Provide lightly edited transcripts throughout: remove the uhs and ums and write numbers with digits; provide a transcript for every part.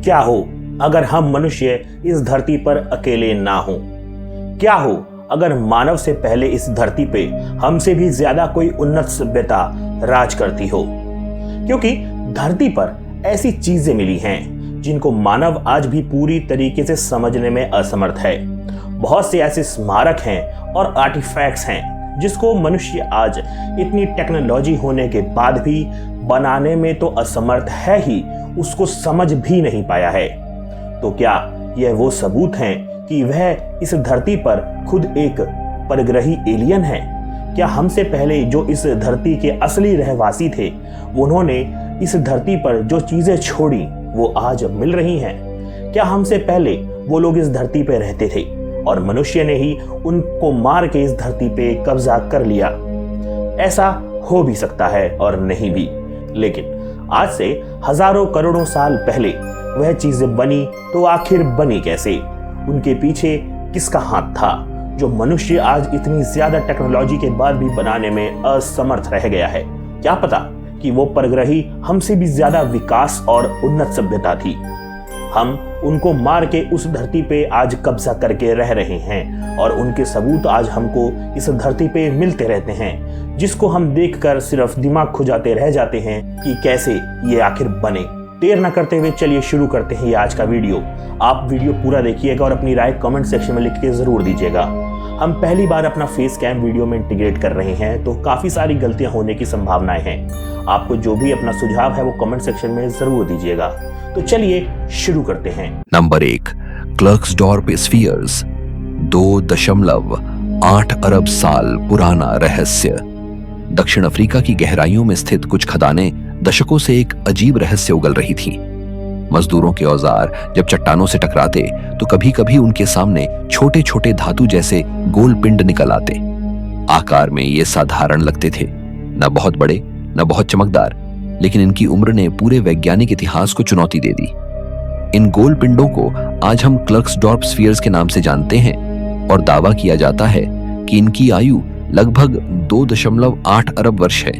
क्या हो अगर हम मनुष्य इस धरती पर अकेले ना हो? क्या हो अगर मानव से पहले इस धरती पे हमसे भी ज्यादा कोई उन्नत सभ्यता राज करती हो? क्योंकि धरती पर ऐसी चीजें मिली हैं जिनको मानव आज भी पूरी तरीके से समझने में असमर्थ है। बहुत से ऐसे स्मारक हैं और आर्टिफैक्ट्स हैं जिसको मनुष्य आज इतनी टेक्नोलॉजी होने के बाद भी बनाने में तो असमर्थ है ही, उसको समझ भी नहीं पाया है। तो क्या यह वो सबूत हैं कि वह इस धरती पर खुद एक परग्रही एलियन है? क्या हमसे पहले जो इस धरती के असली रहवासी थे, उन्होंने इस धरती पर जो चीजें छोड़ी वो आज मिल रही हैं? क्या हमसे पहले वो लोग इस धरती पे रहते थे और मनुष्य ने ही उनको मार के इस धरती पे कब्जा कर लिया? ऐसा हो भी सकता है और नहीं भी, लेकिन आज से हजारों करोड़ों साल पहले वह चीजें बनी तो आखिर बनी कैसे? उनके पीछे किसका हाथ था जो मनुष्य आज इतनी ज्यादा टेक्नोलॉजी के बाद भी बनाने में असमर्थ रह गया है? क्या पता कि वो परग्रही हमसे भी ज्यादा विकास और उन्नत सभ्यता थी। हम उनको मार के उस धरती पे आज कब्जा करके रह रहे हैं और उनके सबूत आज हमको इस धरती पे मिलते रहते हैं, जिसको हम देखकर सिर्फ दिमाग खुजाते रह जाते हैं कि कैसे ये आखिर बने। देर ना करते हुए चलिए शुरू करते हैं ये आज का वीडियो। आप वीडियो पूरा देखिएगा और अपनी राय कमेंट सेक्शन में लिख के जरूर दीजिएगा। हम पहली बार अपना फेस कैम वीडियो में इंटीग्रेट कर रहे हैं तो काफी सारी गलतियां होने की संभावनाएं हैं। आपको जो भी अपना सुझाव है वो कमेंट सेक्शन में जरूर दीजिएगा। तो चलिए शुरू करते हैं। Number 1, क्लर्क्सडॉर्प spheres. 2.8 अरब साल पुराना रहस्य। दक्षिण अफ्रीका की गहराइयों में स्थित कुछ खदानें दशकों से एक अजीब रहस्य उगल रही थी। मजदूरों के औजार जब चट्टानों से टकराते तो कभी कभी उनके सामने छोटे छोटे धातु जैसे गोल पिंड निकल आते। आकार में ये साधारण लगते थे, न बहुत बड़े न बहुत चमकदार, लेकिन इनकी उम्र ने पूरे वैज्ञानिक इतिहास को चुनौती दे दी। इन गोल पिंडों को आज हम क्लर्क्सडॉर्प स्फीयर्स के नाम से जानते हैं और दावा किया जाता है कि इनकी आयु लगभग 2.8 अरब वर्ष है,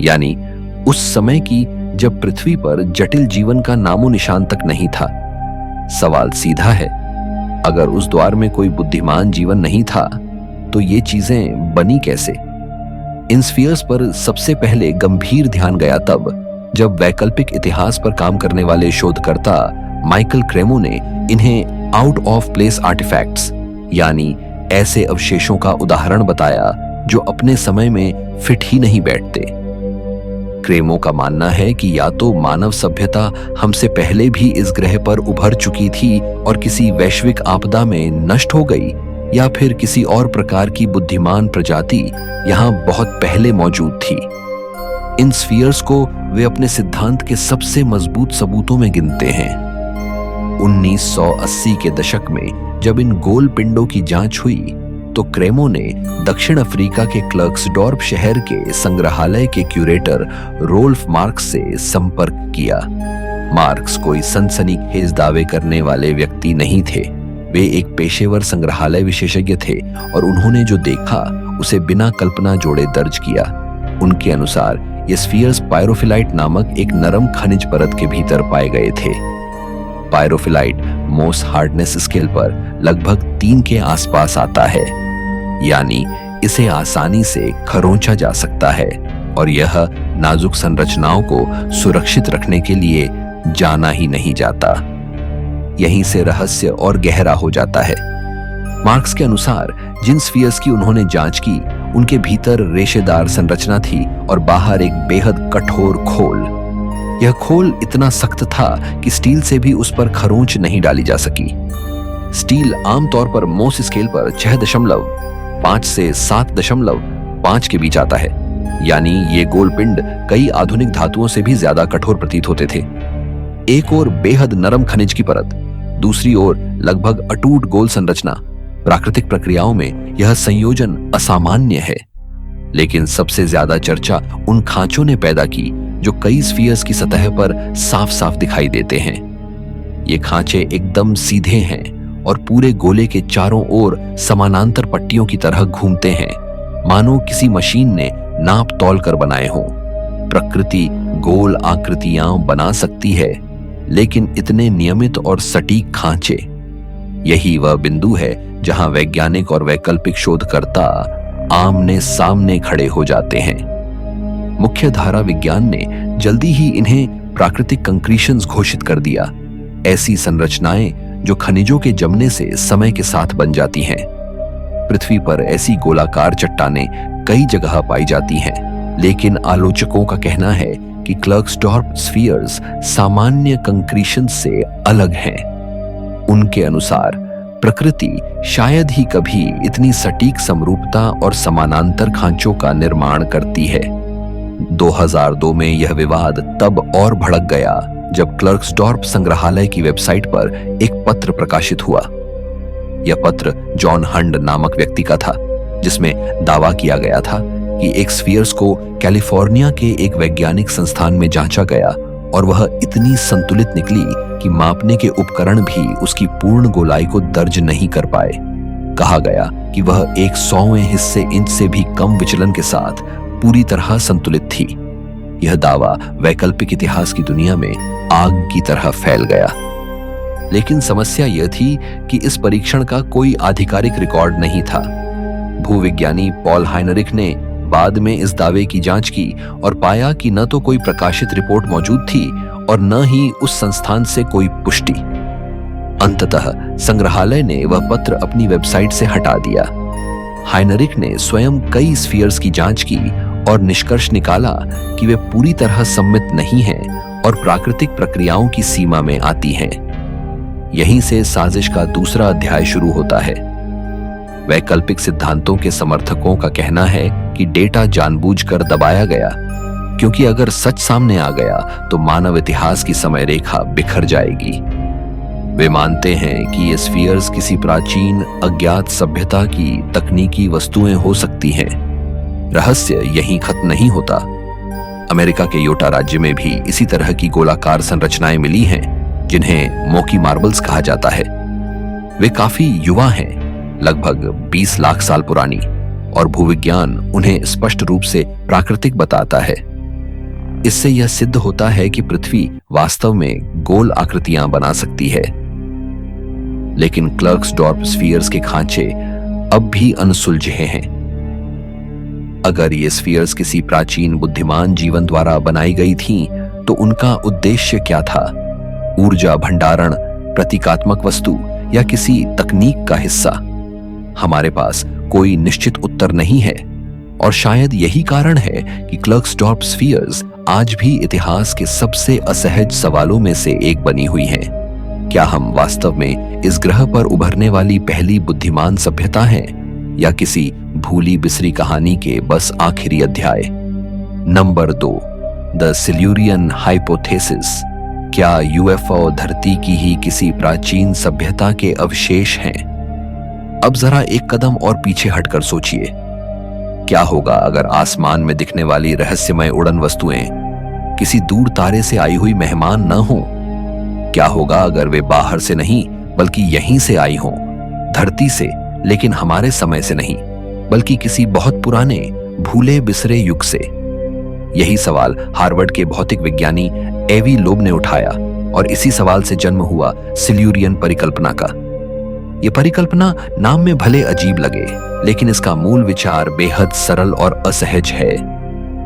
यानी उस समय की जब पृथ्वी पर जटिल जीवन का नामो निशान तक नहीं था। सवाल सीधा है, अगर उस द्वार में कोई बुद्धिमान जीवन नहीं था तो ये चीजें बनी कैसे? इन स्फीयर्स पर सबसे पहले गंभीर ध्यान गया तब जब वैकल्पिक इतिहास पर काम करने वाले शोधकर्ता माइकल क्रेमो ने इन्हें आउट ऑफ प्लेस आर्टिफैक्ट्स, यानी ऐसे अवशेषों का उदाहरण बताया जो अपने समय में फिट ही नहीं बैठते। क्रेमो का मानना है कि या तो मानव सभ्यता हमसे पहले भी इस ग्रह पर उभर चुकी थी और किसी वैश्विक आपदा में नष्ट हो गई, या फिर किसी और प्रकार की बुद्धिमान प्रजाति यहां बहुत पहले मौजूद थी। इन स्फीयर्स को वे अपने सिद्धांत के सबसे मजबूत सबूतों में गिनते हैं। 1980 के दशक में जब इन गोल पिंडों की जांच हुई तो क्रेमो ने दक्षिण अफ्रीका के क्लर्क्सडॉर्प शहर के संग्रहालय के क्यूरेटर रोल्फ मार्क्स से संपर्क किया। मार्क्स कोई सनसनीखेज दावे करने वाले व्यक्ति नहीं थे। वे एक पेशेवर संग्रहालय विशेषज्ञ थे और उन्होंने जो देखा उसे बिना कल्पना जोड़े दर्ज किया। उनके अनुसार ये स्फीयर्स पायरोफिलाइट नामक एक नरम खनिज परत के भीतर पाए गए थे। पायरोफिलाइट मोस हार्डनेस स्केल पर लगभग 3 के आसपास आता है, यानी इसे आसानी से खरोंचा जा सकता है और यह नाजुक संरचनाओं को सुरक्षित रखने के लिए जाना ही नहीं जाता। यहीं से रहस्य और गहरा हो जाता है। मार्क्स के अनुसार जिन स्फीयर्स की उन्होंने जांच की उनके भीतर रेशेदार संरचना थी और बाहर एक बेहद कठोर खोल। यह खोल इतना सख्त था कि स्टील से भी उस पर खरोंच नहीं डाली जा सकी। स्टील आमतौर पर मोस स्केल पर 6.5 से 7.5 के बीच आता है, यानी ये गोल पिंड कई आधुनिक धातुओं से भी ज्यादा कठोर प्रतीत होते थे। एक ओर बेहद नरम खनिज की परत, दूसरी ओर लगभग अटूट गोल संरचना। प्राकृतिक प्रक्रियाओं में यह संयोजन असामान्य है, लेकिन सबसे ज्यादा चर्चा उन खांचों ने पैदा की जो कई स्फीयर्स की सतह पर साफ साफ दिखाई देते हैं। ये खांचे एकदम सीधे हैं और पूरे गोले के चारों ओर समानांतर पट्टियों की तरह घूमते हैं, मानो किसी मशीन ने नाप तौल कर बनाए हों। प्रकृति गोल आकृतियां बना सकती है, लेकिन इतने नियमित और सटीक खांचे। यही वह बिंदु है जहां वैज्ञानिक और वैकल्पिक शोधकर्ता आमने सामने खड़े हो जाते हैं। मुख्य धारा विज्ञान ने जल्दी ही इन्हें प्राकृतिक कंक्रीशंस घोषित कर दिया, ऐसी संरचनाएं जो खनिजों के जमने से समय के साथ बन जाती हैं। पृथ्वी पर ऐसी गोलाकार चट्टानें कई जगह पाई जाती हैं, लेकिन आलोचकों का कहना है कि क्लर्क्सडॉर्प स्फीयर्स सामान्य कंक्रीशन से अलग हैं। उनके अनुसार प्रकृति शायद ही कभी इतनी सटीक समरूपता और समानांतर खांचों का निर्माण करती है। 2002 में यह विवाद तब और भड़क गया जब क्लर्क्सडॉर्प संग्रहालय की वेबसाइट पर एक पत्र प्रकाशित हुआ। यह पत्र जॉन हंड नामक व्यक्ति का था, जिसमें दावा किया गया था कि एक स्फीयर्स को कैलिफोर्निया के एक वैज्ञानिक संस्थान में जांचा गया और वह इतनी संतुलित निकली कि मापने के उपकरण भी उसकी पूर्ण गोलाई को दर्ज नहीं कर पाए। कहा गया कि वह 1/100वें हिस्से इंच से भी कम विचलन के साथ पूरी तरह संतुलित थी। यह दावा वैकल्पिक इतिहास की दुनिया में आग की तरह फैल गया। लेकिन समस्या यह थी कि इस परीक्षण का कोई आधिकारिक रिकॉर्ड नहीं था। भूविज्ञानी पॉल हाइनरिक ने बाद में इस दावे की जांच की और पाया कि न तो कोई प्रकाशित रिपोर्ट मौजूद थी और न ही उस संस्थान से कोई पुष्टि। अंततः संग्रहालय ने वह पत्र अपनी वेबसाइट से हटा दिया। हाइनरिक ने स्वयं कई स्फीयर्स की जांच की और निष्कर्ष निकाला कि वे पूरी तरह सम्मित नहीं हैं और प्राकृतिक प्रक्रियाओं की सीमा में आती हैं। यहीं से साजिश का दूसरा अध्याय शुरू होता है। वैकल्पिक सिद्धांतों के समर्थकों का कहना है कि डेटा जानबूझकर दबाया गया, क्योंकि अगर सच सामने आ गया तो मानव इतिहास की समय रेखा बिखर जाएगी। वे मानते हैं कि ये स्फीयर्स किसी प्राचीन अज्ञात सभ्यता की तकनीकी वस्तुएं हो सकती हैं। रहस्य यहीं खत्म नहीं होता। अमेरिका के यूटा राज्य में भी इसी तरह की गोलाकार संरचनाएं मिली हैं, जिन्हें मोकी मार्बल्स कहा जाता है। वे काफी युवा हैं, लगभग 20 लाख साल पुरानी, और भूविज्ञान उन्हें स्पष्ट रूप से प्राकृतिक बताता है। इससे यह सिद्ध होता है कि पृथ्वी वास्तव में गोल आकृतियां बना सकती है। लेकिन क्लर्क्सडॉर्प स्फीयर्स के खांचे अब भी अनसुलझे हैं। अगर ये स्फीयर्स किसी प्राचीन बुद्धिमान जीवन द्वारा बनाई गई थीं, तो उनका उद्देश्य क्या था? ऊर्जा भंडारण, प्रतीकात्मक वस्तु, या किसी तकनीक का हिस्सा? हमारे पास कोई निश्चित उत्तर नहीं है, और शायद यही कारण है कि क्लर्क्सडॉर्प स्फीयर्स आज भी इतिहास के सबसे असहज सवालों में से एक बनी हुई हैं। क्या हम वास्तव में इस ग्रह पर उभरने वाली पहली बुद्धिमान सभ्यता हैं, या किसी भूली बिसरी कहानी के बस आखिरी अध्याय? Number 2, the Silurian hypothesis. क्या यूएफओ धरती की ही किसी प्राचीन सभ्यता के अवशेष हैं? अब जरा एक कदम और पीछे हटकर सोचिए। क्या होगा अगर आसमान में दिखने वाली रहस्यमय उड़न वस्तुएं किसी दूर तारे से आई हुई मेहमान न हों? क्या होगा अगर वे बाहर से नहीं बल्कि यहीं से आई हों, धरती से, लेकिन हमारे समय से नहीं बल्कि किसी बहुत पुराने भूले बिसरे युग से? यही सवाल हार्वर्ड के भौतिक विज्ञानी एवी लोब ने उठाया, और इसी सवाल से जन्म हुआ सिल्यूरियन परिकल्पना का। यह परिकल्पना नाम में भले अजीब लगे, लेकिन इसका मूल विचार बेहद सरल और असहज है।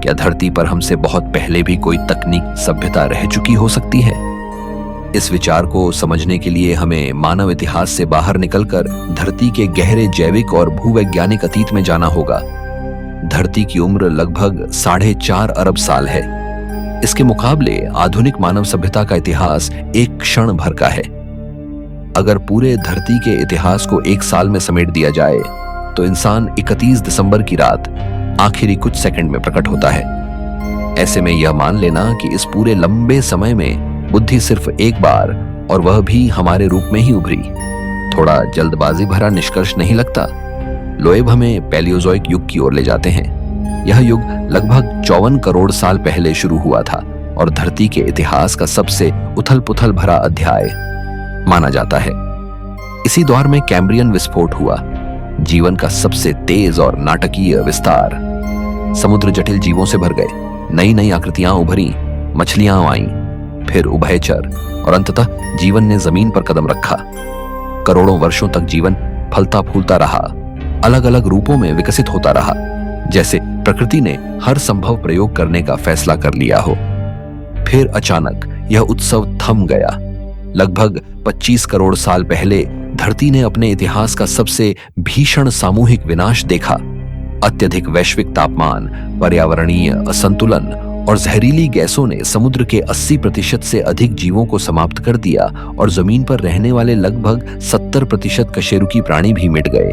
क्या धरती पर हमसे बहुत पहले भी कोई तकनीक सभ्यता रह चुकी हो सकती है? इस विचार को समझने के लिए हमें मानव इतिहास से बाहर निकलकर धरती के गहरे जैविक और भूवैज्ञानिक अतीत में जाना होगा। धरती की उम्र लगभग 4.5 अरब साल है। इसके मुकाबले आधुनिक मानव सभ्यता का इतिहास एक क्षण भर का है। अगर पूरे धरती के इतिहास को एक साल में समेट दिया जाए, तो इंसान 31 दिसंबर की रात आखिरी कुछ सेकंड में प्रकट होता है। ऐसे में यह मान लेना कि इस पूरे लंबे समय में बुद्धि सिर्फ एक बार, और वह भी हमारे रूप में ही उभरी, थोड़ा जल्दबाजी भरा निष्कर्ष नहीं लगता? लोएब हमें पैलियोजोइक युग की ओर ले जाते हैं। यह युग लगभग 54 करोड़ साल पहले शुरू हुआ था और धरती के इतिहास का सबसे उथल पुथल भरा अध्याय माना जाता है। इसी दौर में कैम्ब्रियन विस्फोट हुआ, जीवन का सबसे तेज और नाटकीय विस्तार। समुद्र जटिल जीवों से भर गए, नई नई आकृतियां उभरी, मछलियां आईं, फिर उभयचर और अंततः जीवन ने जमीन पर कदम रखा। करोड़ों वर्षों तक जीवन फलता फूलता रहा, अलग अलग रूपों में विकसित होता रहा, जैसे प्रकृति ने हर संभव प्रयोग करने का फैसला कर लिया हो। फिर अचानक यह उत्सव थम गया। लगभग 25 करोड़ साल पहले धरती ने अपने इतिहास का सबसे भीषण सामूहिक विनाश देखा। अत्यधिक वैश्विक तापमान, पर्यावरणीय असंतुलन और जहरीली गैसों ने समुद्र के 80% से अधिक जीवों को समाप्त कर दिया और जमीन पर रहने वाले लगभग 70% कशेरुकी प्राणी भी मिट गए।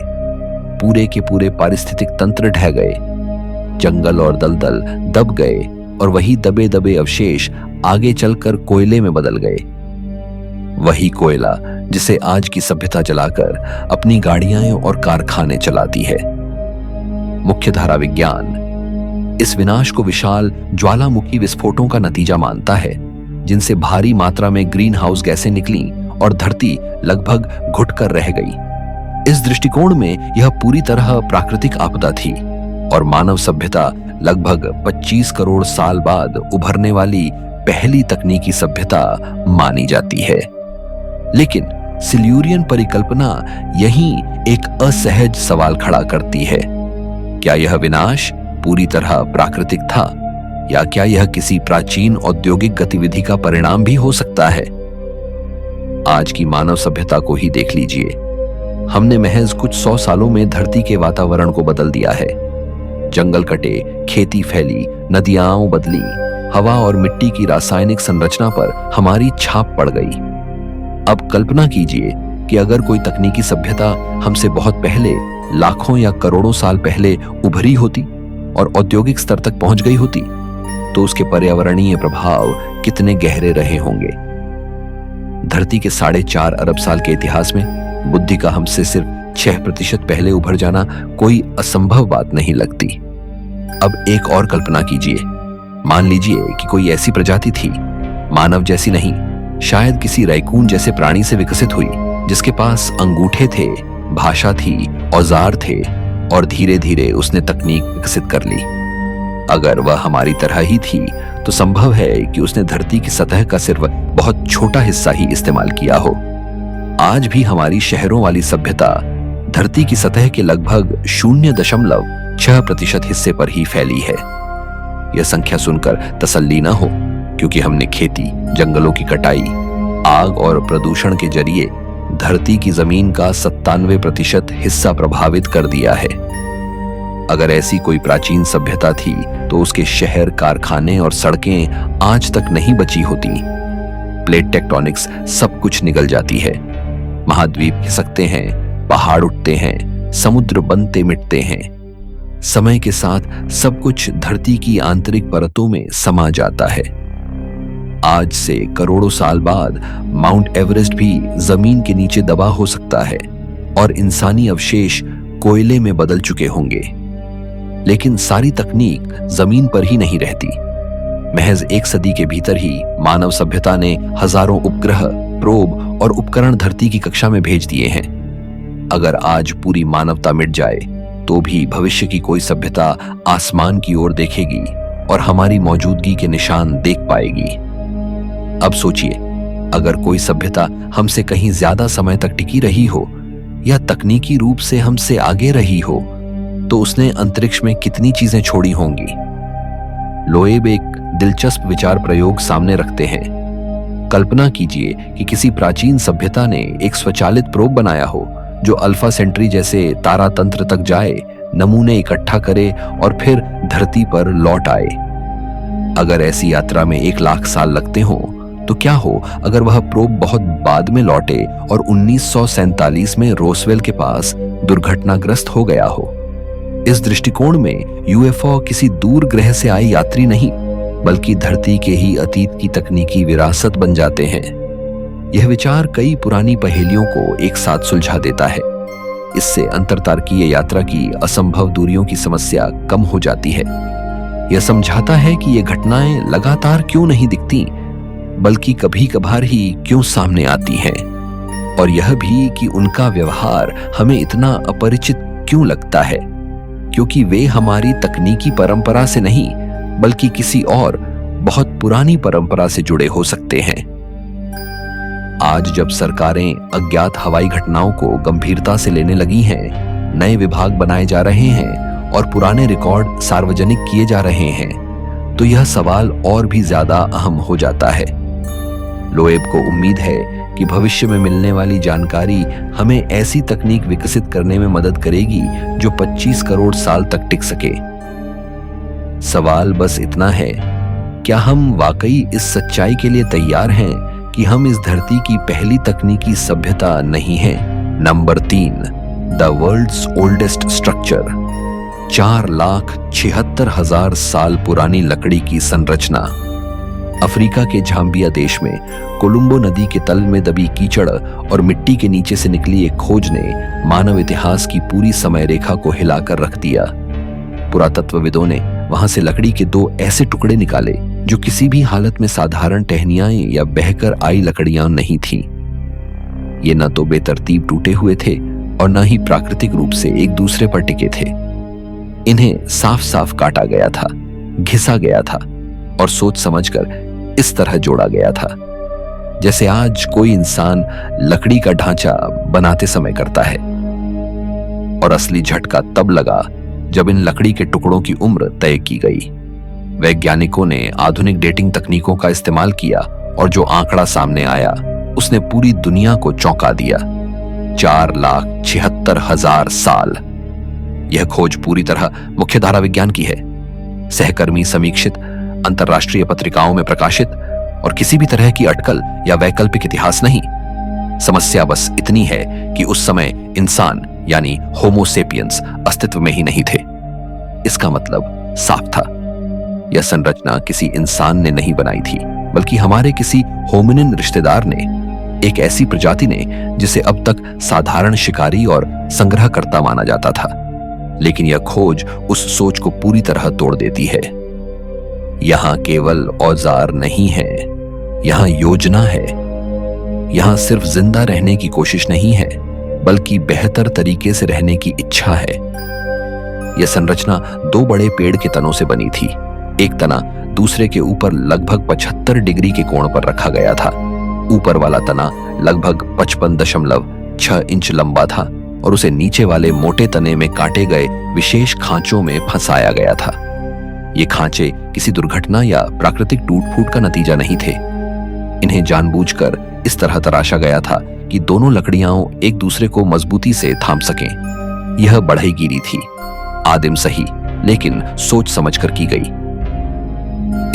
पूरे के पूरे पारिस्थितिक तंत्र ढह गए, जंगल और दलदल दब गए और वही दबे दबे अवशेष आगे चलकर कोयले में बदल गए। वही कोयला जिसे आज की सभ्यता जलाकर अपनी गाड़ियां और कारखाने चलाती है। मुख्यधारा विज्ञान इस विनाश को विशाल ज्वालामुखी विस्फोटों का नतीजा मानता है, जिनसे भारी मात्रा में ग्रीन हाउस गैसें निकली और धरती लगभग घुटकर रह गई। इस दृष्टिकोण में यह पूरी तरह प्राकृतिक आपदा थी और मानव सभ्यता लगभग 25 करोड़ साल बाद उभरने वाली पहली तकनीकी सभ्यता मानी जाती है। लेकिन सिल्यूरियन परिकल्पना यहीं एक असहज सवाल खड़ा करती है। क्या यह विनाश पूरी तरह प्राकृतिक था, या क्या यह किसी प्राचीन औद्योगिक गतिविधि का परिणाम भी हो सकता है? आज की मानव सभ्यता को ही देख लीजिए। हमने महज कुछ 100 सालों में धरती के वातावरण को बदल दिया है। जंगल कटे, खेती फैली, नदियां बदली, हवा और मिट्टी की रासायनिक संरचना पर हमारी छाप पड़ गई। अब कल्पना कीजिए कि अगर कोई तकनीकी सभ्यता हमसे बहुत पहले, लाखों या करोड़ों साल पहले उभरी होती और औद्योगिक स्तर तक पहुंच गई होती, तो उसके पर्यावरणीय प्रभाव कितने गहरे रहे होंगे। धरती के 4.5 अरब साल के इतिहास में बुद्धि का हमसे सिर्फ 6% पहले उभर जाना कोई असंभव बात नहीं लगती। अब एक और कल्पना कीजिए। मान लीजिए कि कोई ऐसी प्रजाति थी, मानव जैसी नहीं, शायद किसी रैकून जैसे प्राणी से विकसित हुई, जिसके पास अंगूठे थे, भाषा थी, औजार थे और धीरे धीरे उसने तकनीक विकसित कर ली। अगर वह हमारी तरह ही थी तो संभव है कि उसने धरती की सतह का सिर्फ बहुत छोटा हिस्सा ही इस्तेमाल किया हो। आज भी हमारी शहरों वाली सभ्यता धरती की सतह के लगभग 0.6% हिस्से पर ही फैली है। यह संख्या सुनकर तसल्ली न हो, क्योंकि हमने खेती, जंगलों की कटाई, आग और प्रदूषण के जरिए धरती की जमीन का 97% हिस्सा प्रभावित कर दिया है। अगर ऐसी कोई प्राचीन सभ्यता थी तो उसके शहर, कारखाने और सड़कें आज तक नहीं बची होती। प्लेट टेक्टोनिक्स सब कुछ निगल जाती है। महाद्वीप खिसकते हैं, पहाड़ उठते हैं, समुद्र बनते मिटते हैं। समय के साथ सब कुछ धरती की आंतरिक परतों में समा जाता है। आज से करोड़ों साल बाद माउंट एवरेस्ट भी जमीन के नीचे दबा हो सकता है और इंसानी अवशेष कोयले में बदल चुके होंगे। लेकिन सारी तकनीक जमीन पर ही नहीं रहती। महज 1 सदी के भीतर ही मानव सभ्यता ने हजारों उपग्रह, प्रोब और उपकरण धरती की कक्षा में भेज दिए हैं। अगर आज पूरी मानवता मिट जाए तो भी भविष्य की कोई सभ्यता आसमान की ओर देखेगी और हमारी मौजूदगी के निशान देख पाएगी। अब सोचिए, अगर कोई सभ्यता हमसे कहीं ज्यादा समय तक टिकी रही हो या तकनीकी रूप से हमसे आगे रही हो, तो उसने अंतरिक्ष में कितनी चीजें छोड़ी होंगी। लोएब एक दिलचस्प विचार प्रयोग सामने रखते हैं। कल्पना कीजिए कि किसी प्राचीन सभ्यता ने एक स्वचालित प्रोब बनाया हो जो अल्फा सेंट्री जैसे तारा तंत्र तक जाए, नमूने इकट्ठा करे और फिर धरती पर लौट आए। अगर ऐसी यात्रा में 1 लाख साल लगते हों, तो क्या हो अगर वह प्रोब बहुत बाद में लौटे और 1947 में रोसवेल के पास दुर्घटनाग्रस्त हो गया हो। इस दृष्टिकोण में यूएफओ किसी दूर ग्रह से आई यात्री नहीं, बल्कि धरती के ही अतीत की तकनीकी विरासत बन जाते हैं। यह विचार कई पुरानी पहेलियों को एक साथ सुलझा देता है। इससे अंतरतारकीय यात्रा की असंभव दूरियों की समस्या कम हो जाती है। यह समझाता है कि ये घटनाएं लगातार क्यों नहीं दिखती, बल्कि कभी कभार ही क्यों सामने आती हैं, और यह भी कि उनका व्यवहार हमें इतना अपरिचित क्यों लगता है, क्योंकि वे हमारी तकनीकी परंपरा से नहीं बल्कि किसी और बहुत पुरानी परंपरा से जुड़े हो सकते हैं। आज जब सरकारें अज्ञात हवाई घटनाओं को गंभीरता से लेने लगी हैं, नए विभाग बनाए जा रहे हैं और पुराने रिकॉर्ड सार्वजनिक किए जा रहे हैं, तो यह सवाल और भी ज्यादा अहम हो जाता है। लोएब को उम्मीद है कि भविष्य में मिलने वाली जानकारी हमें ऐसी तकनीक विकसित करने में मदद करेगी जो 25 करोड़ साल तक टिक सके। सवाल बस इतना है, क्या हम वाकई इस सच्चाई के लिए तैयार हैं कि हम इस धरती की पहली तकनीकी सभ्यता नहीं हैं? Number 3, the world's oldest structure. 4,76,000 साल पुरानी लकड़ी की संरचना। अफ्रीका के झाम्बिया देश में कोलंबो नदी के तल में दबी कीचड़ और मिट्टी के नीचे से निकली एक खोज ने मानव इतिहास की पूरी समय रेखा को हिलाकर रख दिया। पुरातत्वविदों ने वहां से लकड़ी के 2 ऐसे टुकड़े निकाले जो किसी भी हालत में साधारण टहनियां या बहकर आई लकड़ियां नहीं थीं। ये न तो बेतरतीब टूटे हुए थे और न ही प्राकृतिक रूप से एक दूसरे पर टिके थे। इन्हें साफ साफ काटा गया था, घिसा गया था और सोच समझकर इस तरह जोड़ा गया था जैसे आज कोई इंसान लकड़ी का ढांचा बनाते समय करता है। और असली झटका तब लगा जब इन लकड़ी के टुकड़ों की उम्र तय की गई। वैज्ञानिकों ने आधुनिक डेटिंग तकनीकों का इस्तेमाल किया और जो आंकड़ा सामने आया उसने पूरी दुनिया को चौंका दिया। 4,76,000 साल। यह खोज पूरी तरह मुख्यधारा विज्ञान की है, सहकर्मी समीक्षित, अंतरराष्ट्रीय पत्रिकाओं में प्रकाशित और किसी भी तरह की अटकल या वैकल्पिक इतिहास नहीं। समस्या बस इतनी है कि उस समय इंसान यानी होमोसेपियंस अस्तित्व में ही नहीं थे। इसका मतलब साफ था, यह संरचना किसी इंसान ने नहीं बनाई थी, बल्कि हमारे किसी होमिनिन रिश्तेदार ने, एक ऐसी प्रजाति ने जिसे अब तक साधारण शिकारी और संग्रहकर्ता माना जाता था। लेकिन यह खोज उस सोच को पूरी तरह तोड़ देती है। यहां केवल औजार नहीं है, यहां योजना है। यहां सिर्फ जिंदा रहने की कोशिश नहीं है, बल्कि बेहतर तरीके से रहने की इच्छा है। यह संरचना 2 बड़े पेड़ के तनों से बनी थी। एक तना दूसरे के ऊपर लगभग 75 डिग्री के कोण पर रखा गया था। ऊपर वाला तना लगभग 55.6 इंच लंबा था और उसे नीचे वाले मोटे तने में काटे गए विशेष खांचों में फंसाया गया था। ये खांचे किसी दुर्घटना या प्राकृतिक टूट-फूट का नतीजा नहीं थे। इन्हें जानबूझकर इस तरह तराशा गया था कि दोनों लकड़ियां एक दूसरे को मजबूती से थाम सकें। यह बढ़ईगिरी थी, आदिम सही, लेकिन सोच समझकर की गई।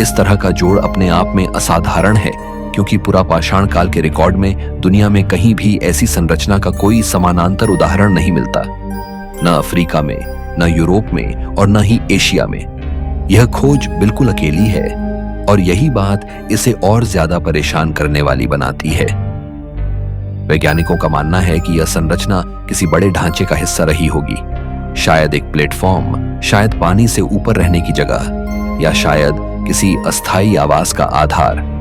इस तरह का जोड़ अपने आप में असाधारण है, क्योंकि पूरा पाषाण काल के रिकॉर्ड में दुनिया में कहीं भी ऐसी संरचना का कोई समानांतर उदाहरण नहीं मिलता, न अफ्रीका में, न यूरोप में और न ही एशिया में। यह खोज बिल्कुल अकेली है और यही बात इसे और ज्यादा परेशान करने वाली बनाती है। वैज्ञानिकों का मानना है कि यह संरचना किसी बड़े ढांचे का हिस्सा रही होगी, शायद एक प्लेटफॉर्म, शायद पानी से ऊपर रहने की जगह, या शायद किसी अस्थायी आवास का आधार।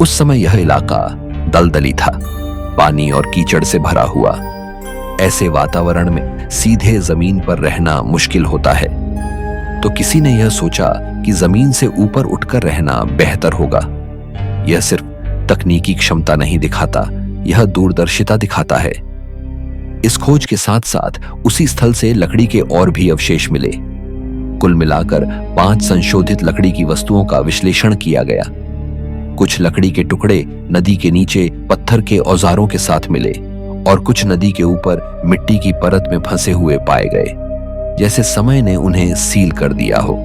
उस समय यह इलाका दलदली था, पानी और कीचड़ से भरा हुआ। ऐसे वातावरण में सीधे जमीन पर रहना मुश्किल होता है, तो किसी ने यह सोचा कि जमीन से ऊपर उठकर रहना बेहतर होगा। यह सिर्फ तकनीकी क्षमता नहीं दिखाता, यह दूरदर्शिता दिखाता है। इस खोज के साथ साथ उसी स्थल से लकड़ी के और भी अवशेष मिले। कुल मिलाकर 5 संशोधित लकड़ी की वस्तुओं का विश्लेषण किया गया। कुछ लकड़ी के टुकड़े नदी के नीचे पत्थर के औजारों के साथ मिले और कुछ नदी के ऊपर मिट्टी की परत में फंसे हुए पाए गए, जैसे समय ने उन्हें सील कर दिया हो।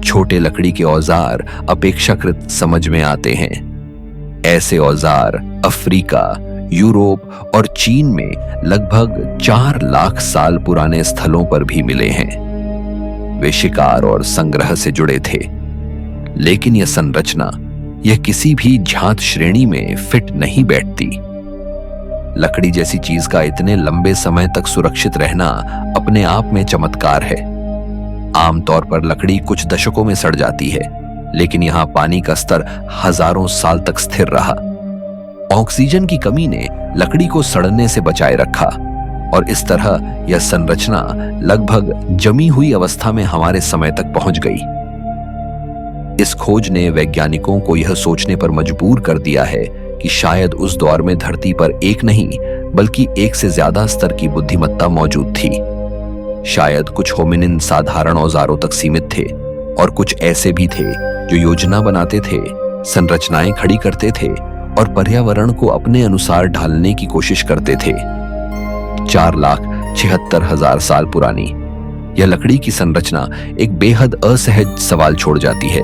छोटे लकड़ी के औजार अपेक्षाकृत समझ में आते हैं। ऐसे औजार अफ्रीका, यूरोप और चीन में लगभग 4 लाख साल पुराने स्थलों पर भी मिले हैं। वे शिकार और संग्रह से जुड़े थे, लेकिन यह संरचना, यह किसी भी झांत श्रेणी में फिट नहीं बैठती। लकड़ी जैसी चीज का इतने लंबे समय तक सुरक्षित रहना अपने आप में चमत्कार है। आमतौर पर लकड़ी कुछ दशकों में सड़ जाती है, लेकिन यहां पानी का स्तर हजारों साल तक स्थिर रहा। ऑक्सीजन की कमी ने लकड़ी को सड़ने से बचाए रखा और इस तरह यह संरचना लगभग जमी हुई अवस्था में हमारे समय तक पहुंच गई। इस खोज ने वैज्ञानिकों को यह सोचने पर मजबूर कर दिया है कि कि शायद उस दौर में धरती पर एक नहीं बल्कि एक से ज्यादा स्तर की बुद्धिमत्ता मौजूद थी। शायद कुछ होमिनिन साधारण औजारों तक सीमित थे और कुछ ऐसे भी थे जो योजना बनाते थे, संरचनाएं खड़ी करते थे और पर्यावरण को अपने अनुसार ढालने की कोशिश करते थे। 4,76,000 साल पुरानी यह लकड़ी की संरचना एक बेहद असहज सवाल छोड़ जाती है।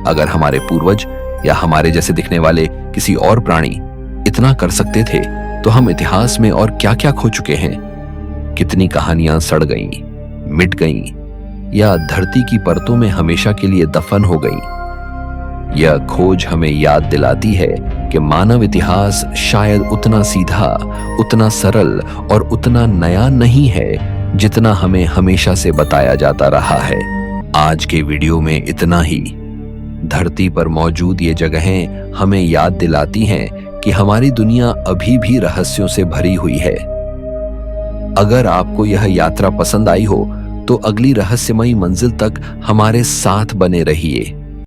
अगर हमारे पूर्वज या हमारे जैसे दिखने वाले किसी और प्राणी इतना कर सकते थे तो हम इतिहास में और क्या क्या खो चुके हैं। कितनी कहानियां सड़ गईं, मिट गईं या धरती की परतों में हमेशा के लिए दफन हो गईं। यह खोज हमें याद दिलाती है कि मानव इतिहास शायद उतना सीधा, उतना सरल और उतना नया नहीं है जितना हमें हमेशा से बताया जाता रहा है। आज के वीडियो में इतना ही। धरती पर मौजूद ये जगहें हमें याद दिलाती हैं कि हमारी दुनिया अभी भी रहस्यों से भरी हुई है। अगर आपको यह यात्रा पसंद आई हो तो अगली रहस्यमयी मंजिल तक हमारे साथ बने रहिए।